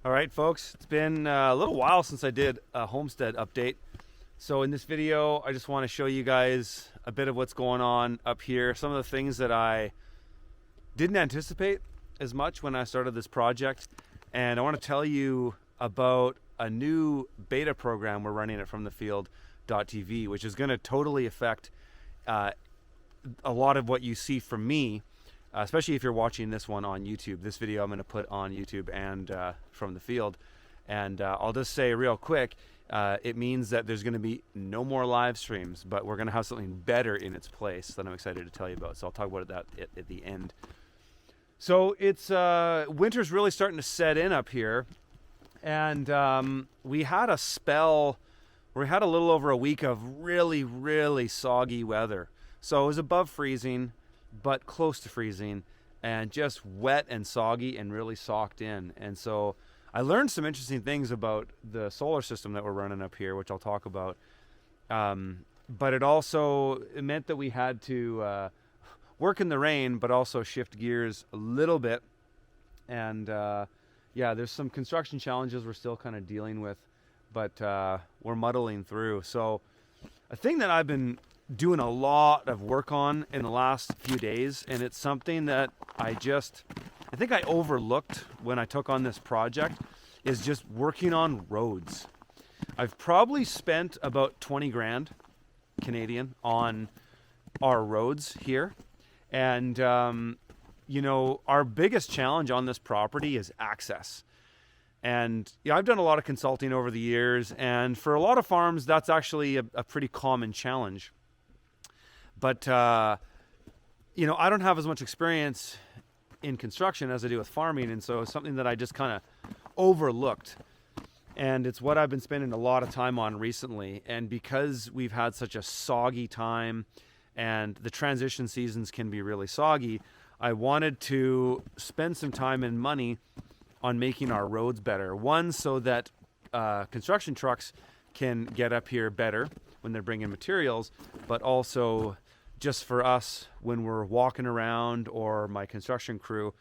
All right, folks, it's been a little while since I did a Homestead update. So in this video, I just want to show you guys a bit of what's going on up here. Some of the things that I didn't anticipate as much when I started this project. And I want to tell you about a new beta program we're running at From the Field.tv, which is going to totally affect a lot of what you see from me. Especially if you're watching this one on YouTube. This video I'm going to put on YouTube and From the Field. And I'll just say real quick, it means that there's going to be no more live streams, but we're going to have something better in its place that I'm excited to tell you about. So I'll talk about that at the end. So it's winter's really starting to set in up here. And we had a spell where we had a little over a week of really, really soggy weather. So it was above freezing, but close to freezing, and just wet and soggy and really socked in. And so I learned some interesting things about the solar system that we're running up here, which I'll talk about. But it meant that we had to work in the rain, but also shift gears a little bit. And yeah, there's some construction challenges we're still kind of dealing with, but we're muddling through. So a thing that I've been doing a lot of work on in the last few days, and it's something that I think I overlooked when I took on this project, is just working on roads. I've probably spent about 20 grand Canadian on our roads here, and you know, our biggest challenge on this property is access. And yeah, I've done a lot of consulting over the years, and for a lot of farms that's actually a pretty common challenge. But, you know, I don't have as much experience in construction as I do with farming. And so it's something that I just kind of overlooked. And it's what I've been spending a lot of time on recently. And because we've had such a soggy time and the transition seasons can be really soggy, I wanted to spend some time and money on making our roads better. One, so that construction trucks can get up here better when they're bringing materials, but also just for us when we're walking around, or my construction crew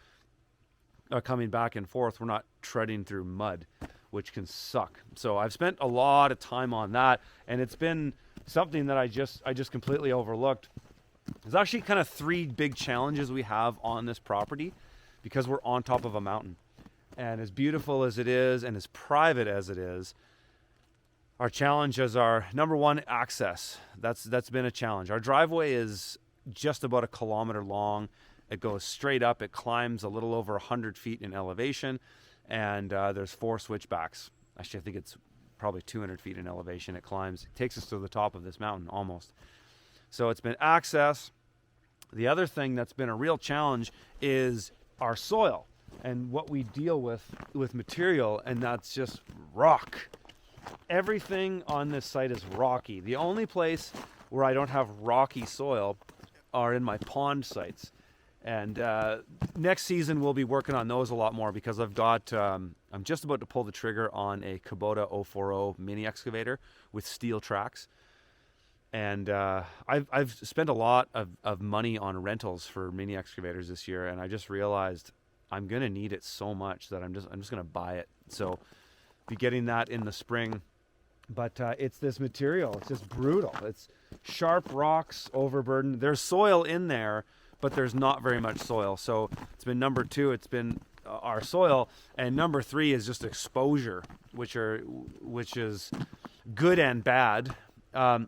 are coming back and forth, we're not treading through mud, which can suck. So I've spent a lot of time on that, and it's been something that I just completely overlooked. There's actually kind of three big challenges we have on this property because we're on top of a mountain. And as beautiful as it is and as private as it is, our challenges are, number one, access. That's been a challenge. Our driveway is just about 1 kilometer long. It goes straight up. It climbs a little over 100 feet in elevation, and there's 4 switchbacks. Actually, I think it's probably 200 feet in elevation. It climbs. It takes us to the top of this mountain almost. So it's been access. The other thing that's been a real challenge is our soil and what we deal with material, and that's just rock. Everything on this site is rocky. The only place where I don't have rocky soil are in my pond sites. And next season we'll be working on those a lot more because I've got, I'm just about to pull the trigger on a Kubota 040 mini excavator with steel tracks. And I've spent a lot of money on rentals for mini excavators this year, and I just realized I'm gonna need it so much that I'm just gonna buy it. So be getting that in the spring. But it's this material. It's just brutal. It's sharp rocks, overburdened. There's soil in there, but there's not very much soil. So it's been number 2. It's been our soil, and number 3 is just exposure, which is good and bad.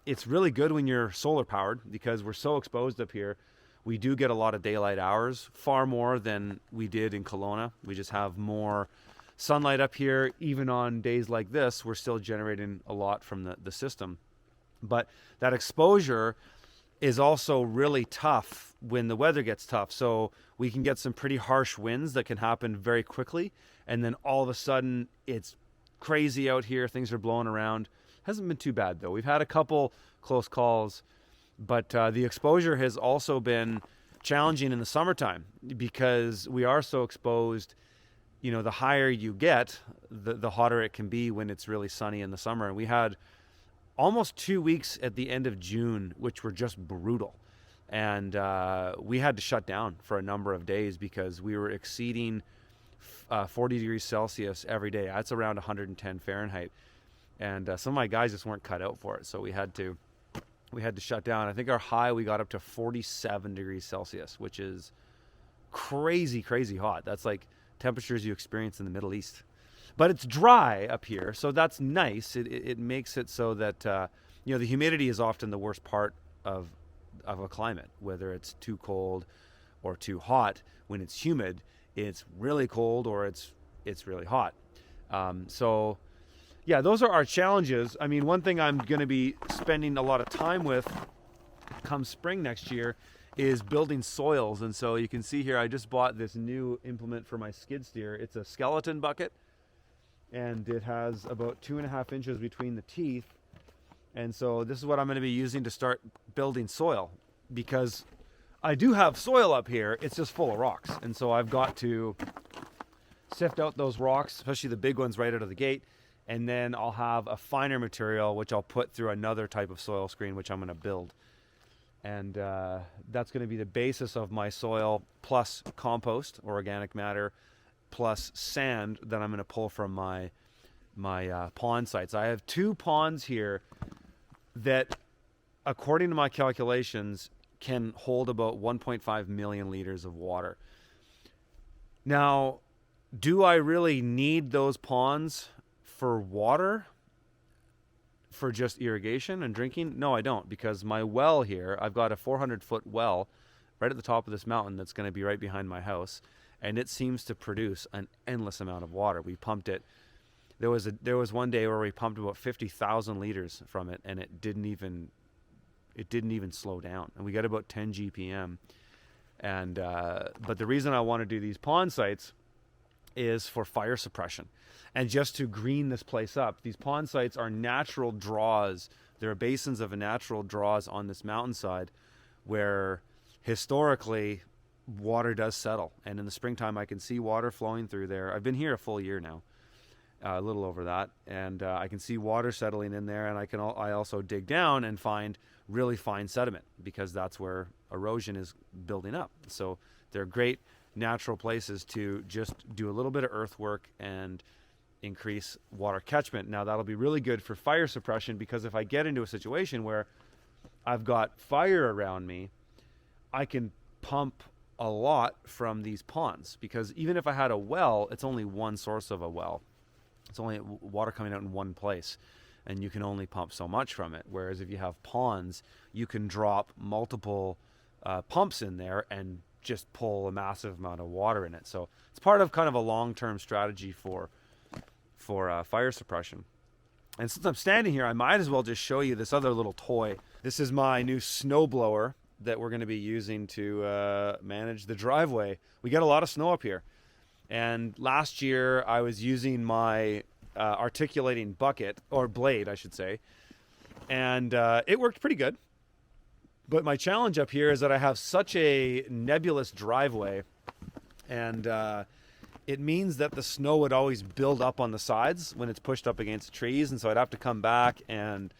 It's really good when you're solar powered because we're so exposed up here. We do get a lot of daylight hours, far more than we did in Kelowna. We just have more sunlight up here. Even on days like this, we're still generating a lot from the system. But that exposure is also really tough when the weather gets tough. So we can get some pretty harsh winds that can happen very quickly. And then all of a sudden it's crazy out here. Things are blowing around. Hasn't been too bad though. We've had a couple close calls, but the exposure has also been challenging in the summertime because we are so exposed. You know, the higher you get, the hotter it can be when it's really sunny in the summer. And we had almost 2 weeks at the end of June, which were just brutal. And we had to shut down for a number of days because we were exceeding 40 degrees Celsius every day. That's around 110 Fahrenheit. And some of my guys just weren't cut out for it. So we had to shut down. I think our high, we got up to 47 degrees Celsius, which is crazy, crazy hot. That's like temperatures you experience in the Middle East. But it's dry up here, so that's nice. It makes it so that, the humidity is often the worst part of a climate, whether it's too cold or too hot. When it's humid, it's really cold or it's really hot. So yeah, those are our challenges. I mean, one thing I'm going to be spending a lot of time with come spring next year is building soils. And so you can see here, I just bought this new implement for my skid steer. It's a skeleton bucket, and it has about 2.5 inches between the teeth. And so this is what I'm going to be using to start building soil, because I do have soil up here. It's just full of rocks. And so I've got to sift out those rocks, especially the big ones right out of the gate. And then I'll have a finer material, which I'll put through another type of soil screen, which I'm going to build. And that's going to be the basis of my soil, plus compost or organic matter, plus sand that I'm going to pull from my pond sites. I have 2 ponds here that, according to my calculations, can hold about 1.5 million liters of water. Now, do I really need those ponds for water, for just irrigation and drinking? No, I don't, because my well here, I've got a 400-foot well right at the top of this mountain that's going to be right behind my house, and it seems to produce an endless amount of water. We pumped it. There was one day where we pumped about 50,000 liters from it, and it didn't even slow down, and we got about 10 GPM. And but the reason I want to do these pond sites is for fire suppression and just to green this place up. These pond sites are natural draws. There are basins of natural draws on this mountainside where historically water does settle, and in the springtime I can see water flowing through there. I've been here a full year now, a little over that, and I can see water settling in there, and I also dig down and find really fine sediment, because that's where erosion is building up. So they're great natural places to just do a little bit of earthwork and increase water catchment. Now that'll be really good for fire suppression, because if I get into a situation where I've got fire around me, I can pump a lot from these ponds, because even if I had a well, it's only one source of a well. It's only water coming out in one place, and you can only pump so much from it. Whereas if you have ponds, you can drop multiple pumps in there and just pull a massive amount of water in it. So it's part of kind of a long-term strategy for fire suppression. And since I'm standing here, I might as well just show you this other little toy. This is my new snowblower that we're going to be using to manage the driveway. We get a lot of snow up here. And last year I was using my articulating bucket, or blade I should say, and it worked pretty good. But my challenge up here is that I have such a nebulous driveway, and it means that the snow would always build up on the sides when it's pushed up against the trees, and so I'd have to come back and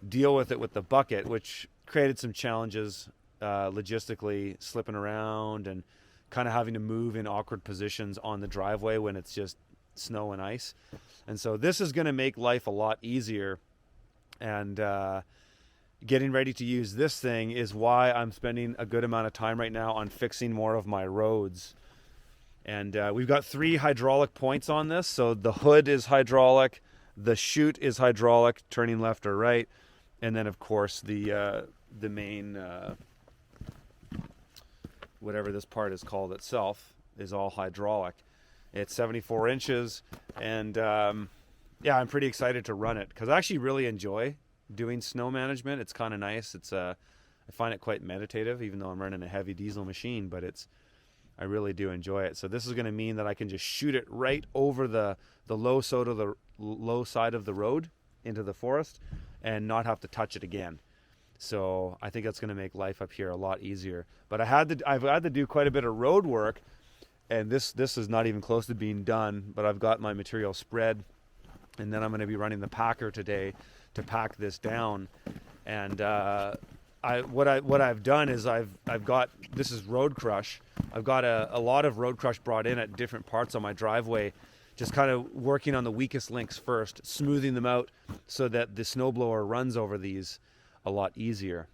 deal with it with the bucket, which created some challenges logistically, slipping around and kind of having to move in awkward positions on the driveway when it's just snow and ice. And so this is going to make life a lot easier, and getting ready to use this thing is why I'm spending a good amount of time right now on fixing more of my roads. And we've got 3 hydraulic points on this. So the hood is hydraulic, the chute is hydraulic, turning left or right, and then of course the main whatever this part is called itself is all hydraulic. It's 74 inches, and yeah, I'm pretty excited to run it because I actually really enjoy doing snow management. It's kind of nice. It's I find it quite meditative, even though I'm running a heavy diesel machine, but I really do enjoy it. So this is going to mean that I can just shoot it right over the low side of the road into the forest and not have to touch it again. So I think that's going to make life up here a lot easier. But I've had to do quite a bit of road work, and this is not even close to being done, but I've got my material spread, and then I'm going to be running the packer today to pack this down. And what I've done is I've got, this is road crush. I've got a lot of road crush brought in at different parts on my driveway, just kind of working on the weakest links first, smoothing them out so that the snowblower runs over these a lot easier.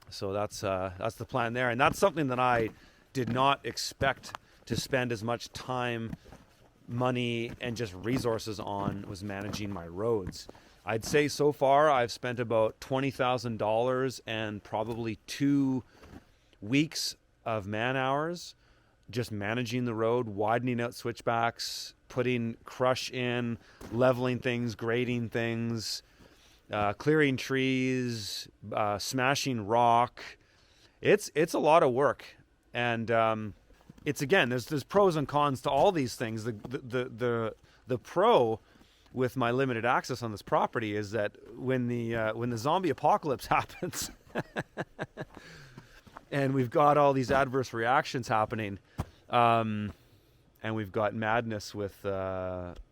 So that's the plan there, and that's something that I did not expect to spend as much time, money, and just resources on, was managing my roads. I'd say so far I've spent about $20,000 and probably 2 weeks of man hours just managing the road, widening out switchbacks, putting crush in, leveling things, grading things, clearing trees, smashing rock. It's a lot of work, and it's, again, there's pros and cons to all these things. The pro with my limited access on this property is that when the zombie apocalypse happens, and we've got all these adverse reactions happening, and we've got madness with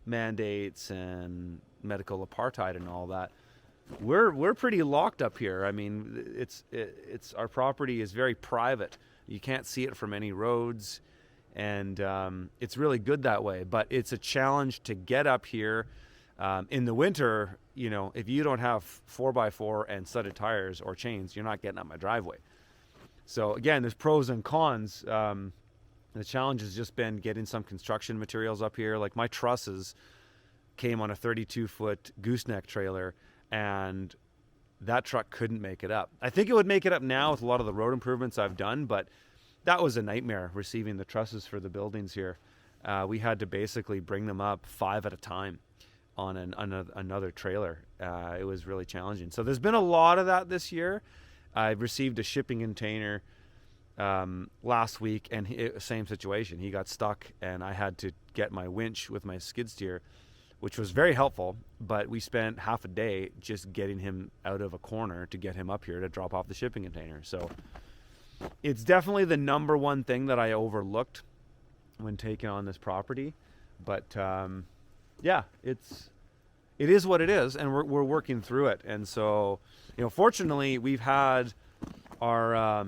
mandates and medical apartheid and all that, we're pretty locked up here. I mean, it's our property is very private. You can't see it from any roads, and it's really good that way. But it's a challenge to get up here. In the winter, you know, if you don't have 4x4 and studded tires or chains, you're not getting up my driveway. So again, there's pros and cons. The challenge has just been getting some construction materials up here. Like my trusses came on a 32-foot gooseneck trailer, and that truck couldn't make it up. I think it would make it up now with a lot of the road improvements I've done, but that was a nightmare receiving the trusses for the buildings here. We had to basically bring them up 5 at a time on another trailer. It was really challenging. So there's been a lot of that this year. I received a shipping container last week, and same situation. He got stuck, and I had to get my winch with my skid steer, which was very helpful, but we spent half a day just getting him out of a corner to get him up here to drop off the shipping container. So it's definitely the number one thing that I overlooked when taking on this property. But yeah, it is what it is, and we're working through it. And so, you know, fortunately, we've had a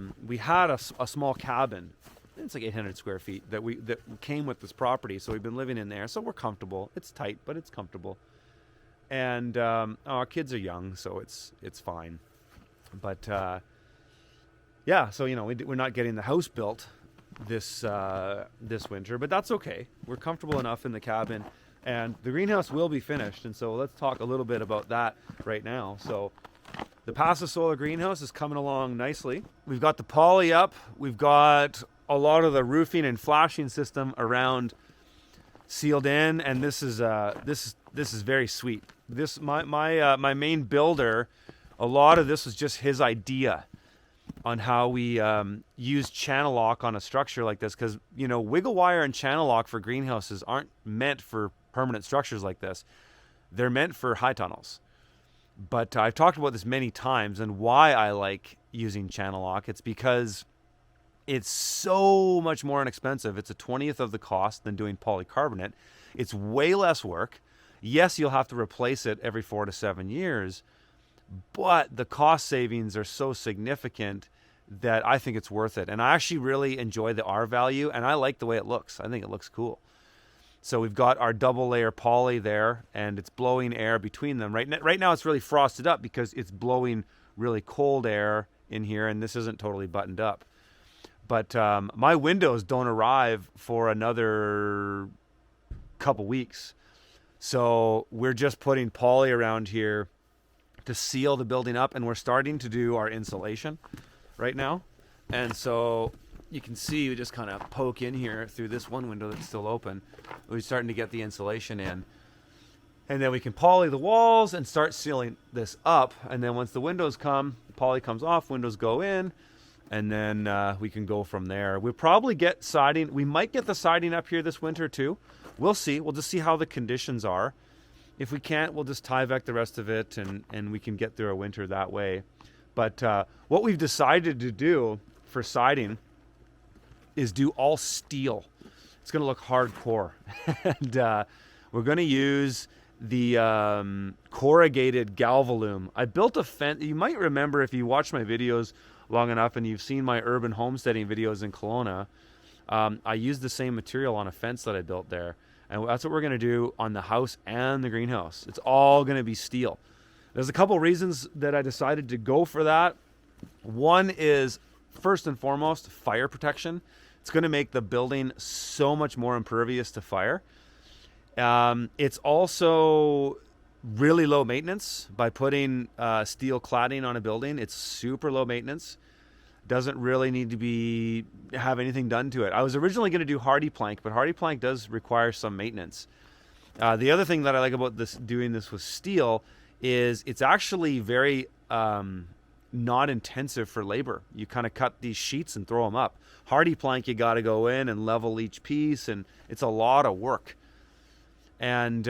small cabin. It's like 800 square feet that came with this property. So we've been living in there. So we're comfortable. It's tight, but it's comfortable. And our kids are young, so it's fine. But yeah, so, you know, we're not getting the house built this winter, but that's okay. We're comfortable enough in the cabin, and the greenhouse will be finished. And so let's talk a little bit about that right now. So the passive solar greenhouse is coming along nicely. We've got the poly up. We've got a lot of the roofing and flashing system around sealed in, and this is very sweet. This my main builder, a lot of this was just his idea on how we use channel lock on a structure like this, because, you know, wiggle wire and channel lock for greenhouses aren't meant for permanent structures like this. They're meant for high tunnels. But I've talked about this many times, and why I like using channel lock. It's because it's so much more inexpensive. It's a 20th of the cost than doing polycarbonate. It's way less work. Yes, you'll have to replace it every 4 to 7 years, but the cost savings are so significant that I think it's worth it. And I actually really enjoy the R value, and I like the way it looks. I think it looks cool. So we've got our double layer poly there, and it's blowing air between them. Right now it's really frosted up because it's blowing really cold air in here, and this isn't totally buttoned up. But my windows don't arrive for another couple weeks. So we're just putting poly around here to seal the building up, and we're starting to do our insulation right now. And so you can see we just kind of poke in here through this one window that's still open. We're starting to get the insulation in. And then we can poly the walls and start sealing this up. And then once the windows come, the poly comes off, windows go in, and then we can go from there. We'll probably get siding. We might get the siding up here this winter too. We'll see. We'll just see how the conditions are. If we can't, we'll just Tyvek the rest of it, and we can get through a winter that way. But what we've decided to do for siding is do all steel. It's going to look hardcore. And we're going to use the corrugated galvalume. I built a fence. You might remember if you watch my videos long enough and you've seen my urban homesteading videos in Kelowna, I used the same material on a fence that I built there. And that's what we're going to do on the house and the greenhouse. It's all going to be steel. There's a couple reasons that I decided to go for that. One is, first and foremost, fire protection. It's going to make the building so much more impervious to fire. It's also really low maintenance. By putting steel cladding on a building, it's super low maintenance. Doesn't really need to have anything done to it. I was originally going to do hardy plank, but hardy plank does require some maintenance. The other thing that I like about doing this with steel is it's actually very not intensive for labor. You kind of cut these sheets and throw them up. Hardy plank, you got to go in and level each piece, and it's a lot of work. And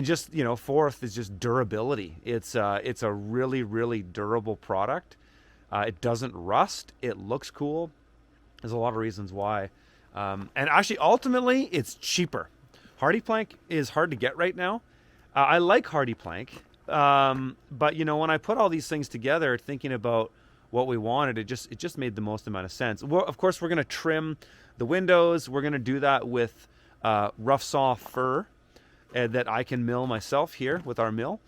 just, fourth is just durability. It's a really, really durable product. It doesn't rust. It looks cool. There's a lot of reasons why. And actually, ultimately, it's cheaper. Hardy plank is hard to get right now. I like hardy plank. But, when I put all these things together, thinking about what we wanted, it just made the most amount of sense. Well, of course, we're going to trim the windows. We're going to do that with rough saw fir that I can mill myself here with our mill.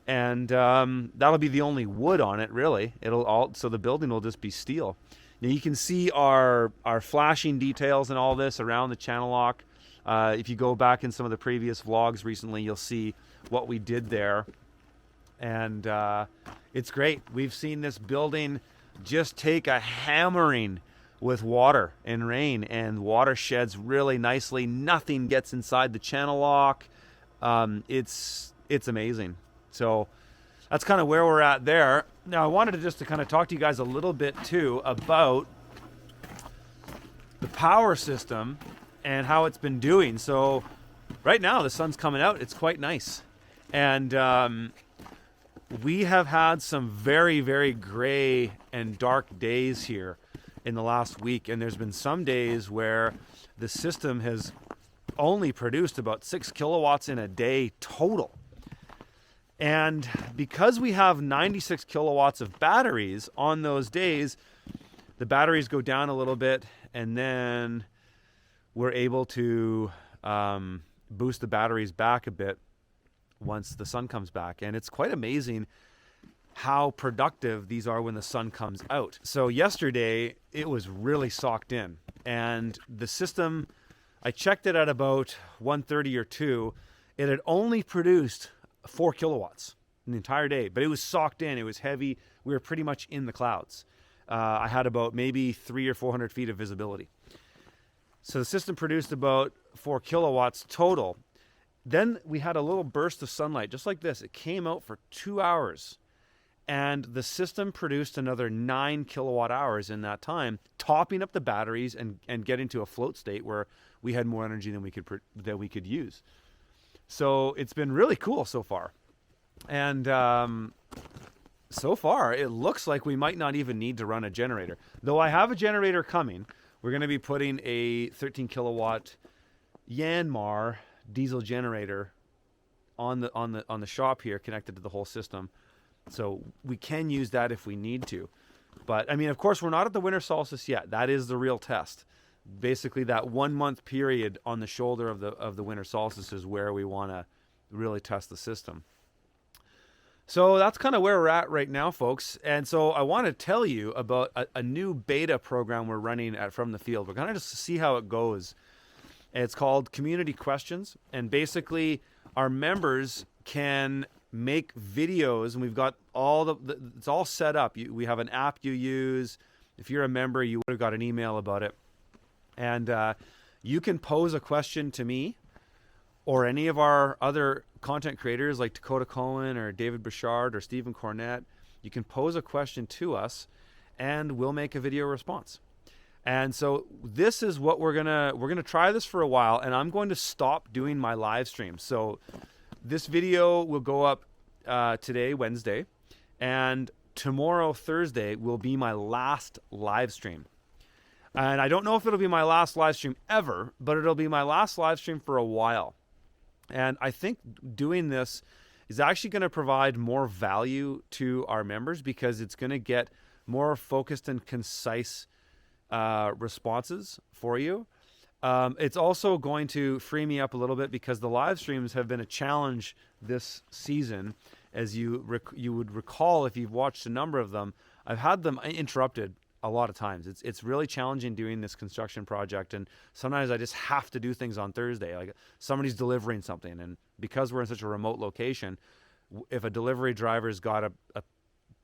And that'll be the only wood on it, really. So the building will just be steel. Now you can see our flashing details and all this around the channel lock. If you go back in some of the previous vlogs recently, you'll see what we did there. And it's great. We've seen this building just take a hammering with water and rain, and water sheds really nicely. Nothing gets inside the channel lock. It's amazing. So that's kind of where we're at there. Now I wanted to kind of talk to you guys a little bit too about the power system and how it's been doing. So right now the sun's coming out. It's quite nice. And we have had some very, very gray and dark days here in the last week. And there's been some days where the system has only produced about 6 kilowatts in a day total. And because we have 96 kilowatts of batteries on those days, the batteries go down a little bit, and then we're able to boost the batteries back a bit once the sun comes back. And it's quite amazing how productive these are when the sun comes out. So yesterday, it was really socked in. And the system, I checked it at about 1:30 or 2. It had only produced 4 kilowatts in the entire day, but it was socked in. It was heavy. We were pretty much in the clouds. I had about maybe 300 or 400 feet of visibility. So the system produced about 4 kilowatts total. Then we had a little burst of sunlight, just like this. It came out for 2 hours, and the system produced another 9 kilowatt hours in that time, topping up the batteries and getting to a float state where we had more energy than we could use. So it's been really cool so far. And so far, it looks like we might not even need to run a generator. Though I have a generator coming. We're going to be putting a 13 kilowatt Yanmar diesel generator on the shop here, connected to the whole system. So we can use that if we need to. But I mean, of course, we're not at the winter solstice yet. That is the real test. Basically, that 1 month period on the shoulder of the winter solstice is where we want to really test the system. So that's kind of where we're at right now, folks. And so I want to tell you about a new beta program we're running from the field. We're going to just see how it goes. It's called Community Questions. And basically, our members can make videos, and we've got it's all set up. We have an app you use. If you're a member, you would have got an email about it. And you can pose a question to me or any of our other content creators like Dakota Cohen or David Bouchard or Stephen Cornett. You can pose a question to us, and we'll make a video response. And so this is what we're gonna try this for a while, and I'm going to stop doing my live stream. So this video will go up today, Wednesday, and tomorrow, Thursday, will be my last live stream. And I don't know if it'll be my last live stream ever, but it'll be my last live stream for a while. And I think doing this is actually going to provide more value to our members because it's going to get more focused and concise responses for you. It's also going to free me up a little bit because the live streams have been a challenge this season. As you would recall if you've watched a number of them, I've had them interrupted a lot of times. It's really challenging doing this construction project, and sometimes I just have to do things on Thursday. Like somebody's delivering something, and because we're in such a remote location, if a delivery driver's got an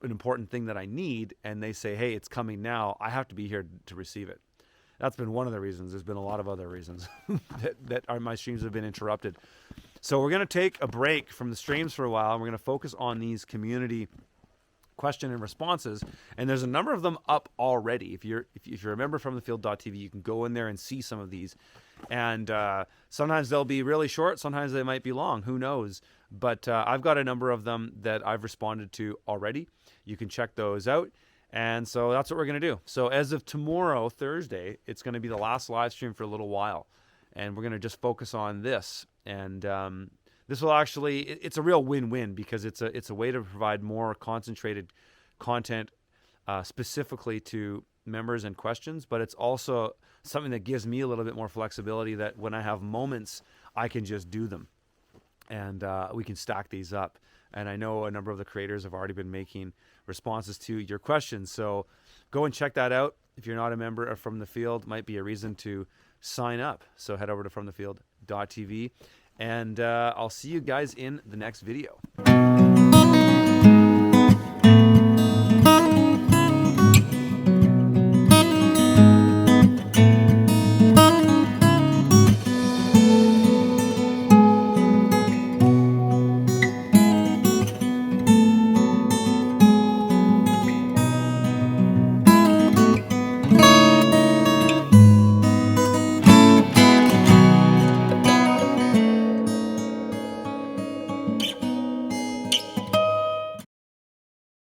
important thing that I need and they say, hey, it's coming now, I have to be here to receive it. That's been one of the reasons. There's been a lot of other reasons that my streams have been interrupted. So we're going to take a break from the streams for a while, and we're going to focus on these community question and responses. And there's a number of them up already. If you're a member from thefield.tv, you can go in there and see some of these. And sometimes they'll be really short. Sometimes they might be long. Who knows? But I've got a number of them that I've responded to already. You can check those out. And so that's what we're going to do. So as of tomorrow, Thursday, it's going to be the last live stream for a little while. And we're going to just focus on this. And this will actually, it's a real win-win because it's a way to provide more concentrated content specifically to members and questions. But it's also something that gives me a little bit more flexibility that when I have moments, I can just do them. And we can stack these up. And I know a number of the creators have already been making responses to your questions. So go and check that out. If you're not a member of From the Field, might be a reason to sign up. So head over to fromthefield.tv, and I'll see you guys in the next video.